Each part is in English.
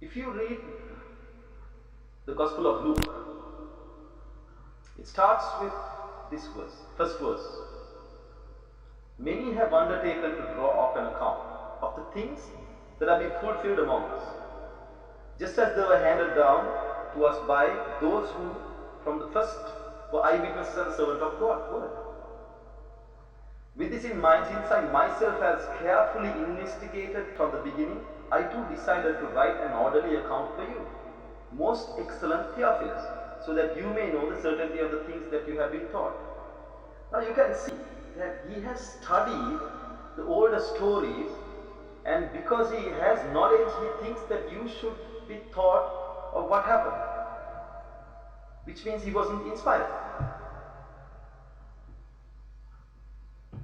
If you read the Gospel of Luke, it starts with this verse, first verse. Many have undertaken to draw up an account of the things that have been fulfilled among us, just as they were handed down to us by those who from the first were eyewitnesses and servants of God's word. With this in mind, since I myself has carefully investigated from the beginning, I too decided to write an orderly account for you, most excellent Theophilus, so that you may know the certainty of the things that you have been taught. Now you can see that he has studied the older stories, and because he has knowledge, he thinks that you should be taught of what happened, which means he wasn't inspired.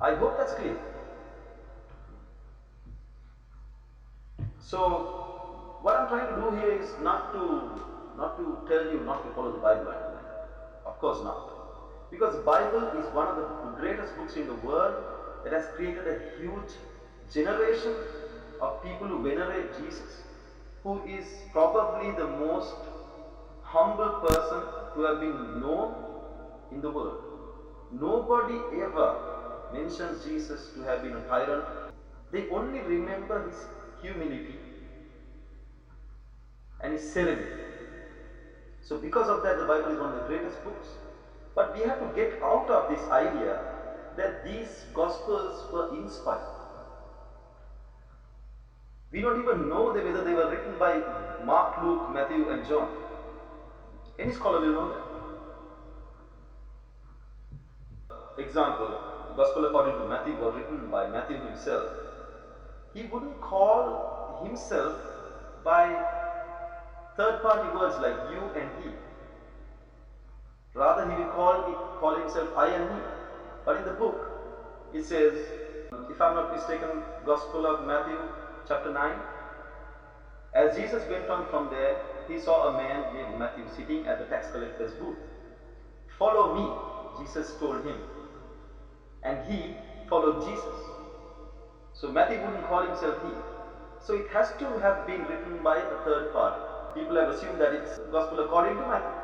I hope that's clear. So what I'm trying to do here is not to tell you not to follow the Bible and like that. Of course not. Because the Bible is one of the greatest books in the world that has created a huge generation of people who venerate Jesus, who is probably the most humble person to have been known in the world. Nobody ever mentions Jesus to have been a tyrant. They only remember his humility and his serenity. So because of that, the Bible is one of the greatest books. But we have to get out of this idea that these Gospels were inspired. We don't even know whether they were written by Mark, Luke, Matthew and John. Any scholar will know that. Example, the Gospel according to Matthew was written by Matthew himself. He wouldn't call himself by third-party words like you and he. Rather, he will call himself I and he. But in the book, it says, if I am not mistaken, Gospel of Matthew, chapter 9, as Jesus went on from there, he saw a man named Matthew sitting at the tax collector's booth. Follow me, Jesus told him. And he followed Jesus. So Matthew wouldn't call himself he. So it has to have been written by a third party. People have assumed that it's Gospel according to Matthew.